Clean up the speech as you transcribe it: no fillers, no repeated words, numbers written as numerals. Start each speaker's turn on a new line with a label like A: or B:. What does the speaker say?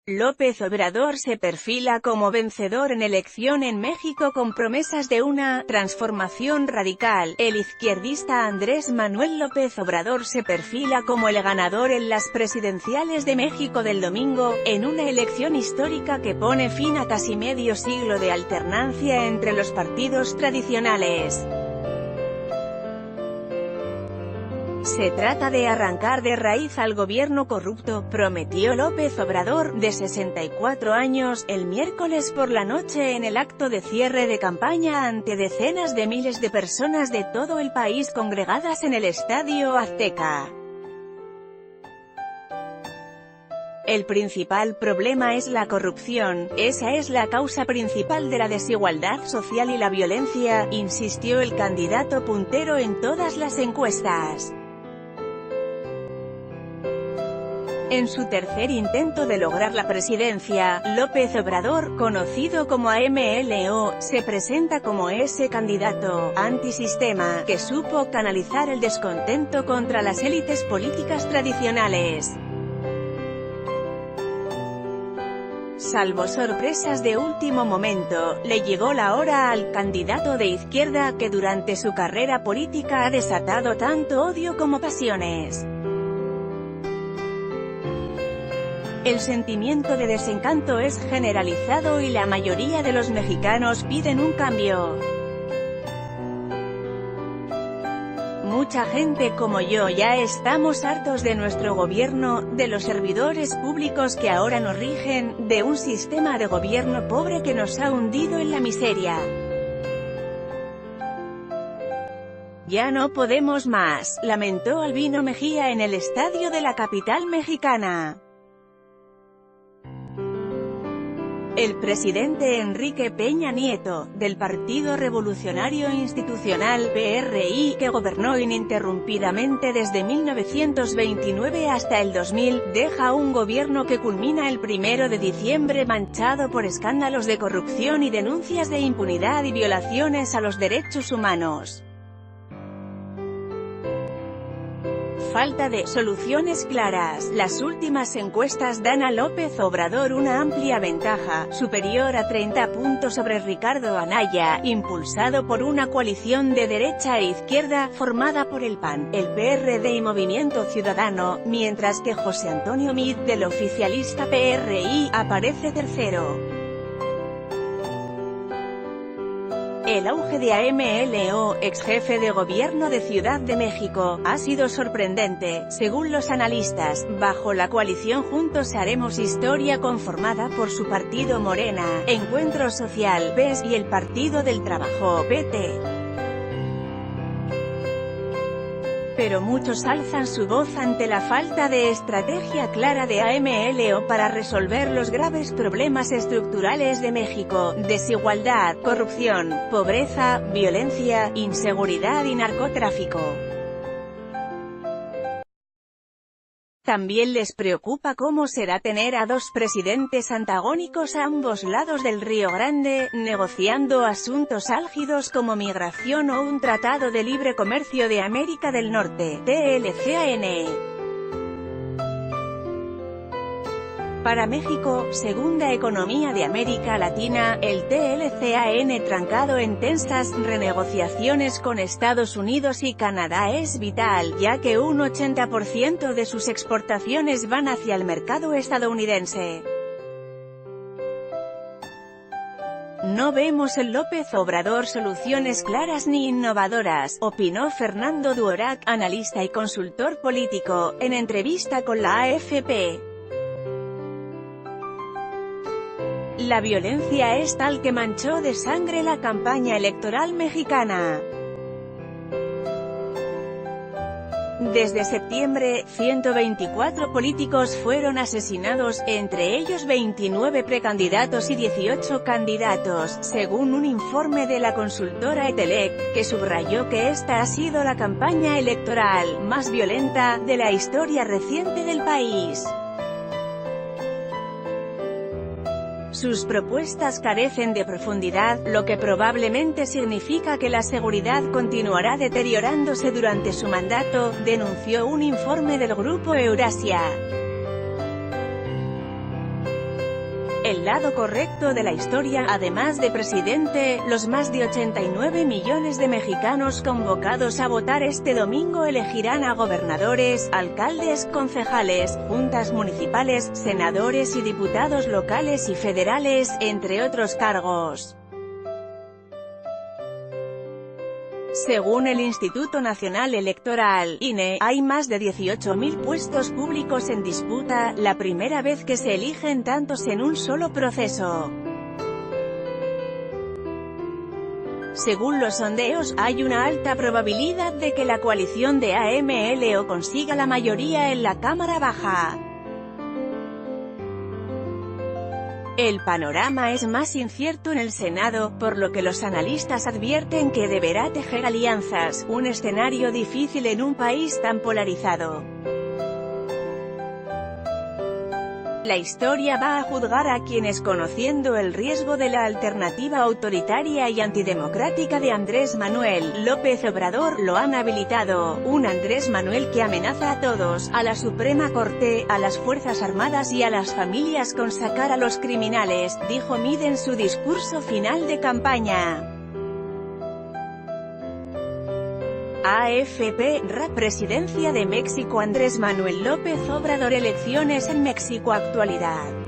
A: López Obrador se perfila como vencedor en elección en México con promesas de una transformación radical. El izquierdista Andrés Manuel López Obrador se perfila como el ganador en las presidenciales de México del domingo, en una elección histórica que pone fin a casi medio siglo de alternancia entre los partidos tradicionales. Se trata de arrancar de raíz al gobierno corrupto, prometió López Obrador, de 64 años, el miércoles por la noche en el acto de cierre de campaña ante decenas de miles de personas de todo el país congregadas en el Estadio Azteca. El principal problema es la corrupción, esa es la causa principal de la desigualdad social y la violencia, insistió el candidato puntero en todas las encuestas. En su tercer intento de lograr la presidencia, López Obrador, conocido como AMLO, se presenta como ese candidato antisistema, que supo canalizar el descontento contra las élites políticas tradicionales. Salvo sorpresas de último momento, le llegó la hora al candidato de izquierda que durante su carrera política ha desatado tanto odio como pasiones. El sentimiento de desencanto es generalizado y la mayoría de los mexicanos piden un cambio. Mucha gente como yo ya estamos hartos de nuestro gobierno, de los servidores públicos que ahora nos rigen, de un sistema de gobierno pobre que nos ha hundido en la miseria. Ya no podemos más, lamentó Albino Mejía en el estadio de la capital mexicana. El presidente Enrique Peña Nieto, del Partido Revolucionario Institucional, PRI, que gobernó ininterrumpidamente desde 1929 hasta el 2000, deja un gobierno que culmina el 1 de diciembre manchado por escándalos de corrupción y denuncias de impunidad y violaciones a los derechos humanos. Falta de soluciones claras. Las últimas encuestas dan a López Obrador una amplia ventaja, superior a 30 puntos sobre Ricardo Anaya, impulsado por una coalición de derecha e izquierda, formada por el PAN, el PRD y Movimiento Ciudadano, mientras que José Antonio Meade, del oficialista PRI, aparece tercero. El auge de AMLO, ex jefe de gobierno de Ciudad de México, ha sido sorprendente, según los analistas, bajo la coalición Juntos Haremos Historia conformada por su partido Morena, Encuentro Social, PES, y el Partido del Trabajo, PT. Pero muchos alzan su voz ante la falta de estrategia clara de AMLO para resolver los graves problemas estructurales de México: desigualdad, corrupción, pobreza, violencia, inseguridad y narcotráfico. También les preocupa cómo será tener a dos presidentes antagónicos a ambos lados del Río Grande, negociando asuntos álgidos como migración o un tratado de libre comercio de América del Norte, TLCAN. Para México, segunda economía de América Latina, el TLCAN trancado en tensas renegociaciones con Estados Unidos y Canadá es vital, ya que un 80% de sus exportaciones van hacia el mercado estadounidense. No vemos en López Obrador soluciones claras ni innovadoras, opinó Fernando Duorac, analista y consultor político, en entrevista con la AFP. La violencia es tal que manchó de sangre la campaña electoral mexicana. Desde septiembre, 124 políticos fueron asesinados, entre ellos 29 precandidatos y 18 candidatos, según un informe de la consultora Etelec, que subrayó que esta ha sido la campaña electoral más violenta de la historia reciente del país. Sus propuestas carecen de profundidad, lo que probablemente significa que la seguridad continuará deteriorándose durante su mandato, denunció un informe del Grupo Eurasia. el lado correcto de la historia. Además de presidente, los más de 89 millones de mexicanos convocados a votar este domingo elegirán a gobernadores, alcaldes, concejales, juntas municipales, senadores y diputados locales y federales, entre otros cargos. Según el Instituto Nacional Electoral, INE, hay más de 18.000 puestos públicos en disputa, la primera vez que se eligen tantos en un solo proceso. Según los sondeos, hay una alta probabilidad de que la coalición de AMLO consiga la mayoría en la Cámara Baja. El panorama es más incierto en el Senado, por lo que los analistas advierten que deberá tejer alianzas, un escenario difícil en un país tan polarizado. La historia va a juzgar a quienes, conociendo el riesgo de la alternativa autoritaria y antidemocrática de Andrés Manuel López Obrador, lo han habilitado, un Andrés Manuel que amenaza a todos, a la Suprema Corte, a las Fuerzas Armadas y a las familias con sacar a los criminales, dijo Mid en su discurso final de campaña. AFP, Presidencia de México. Andrés Manuel López Obrador. Elecciones en México. Actualidad.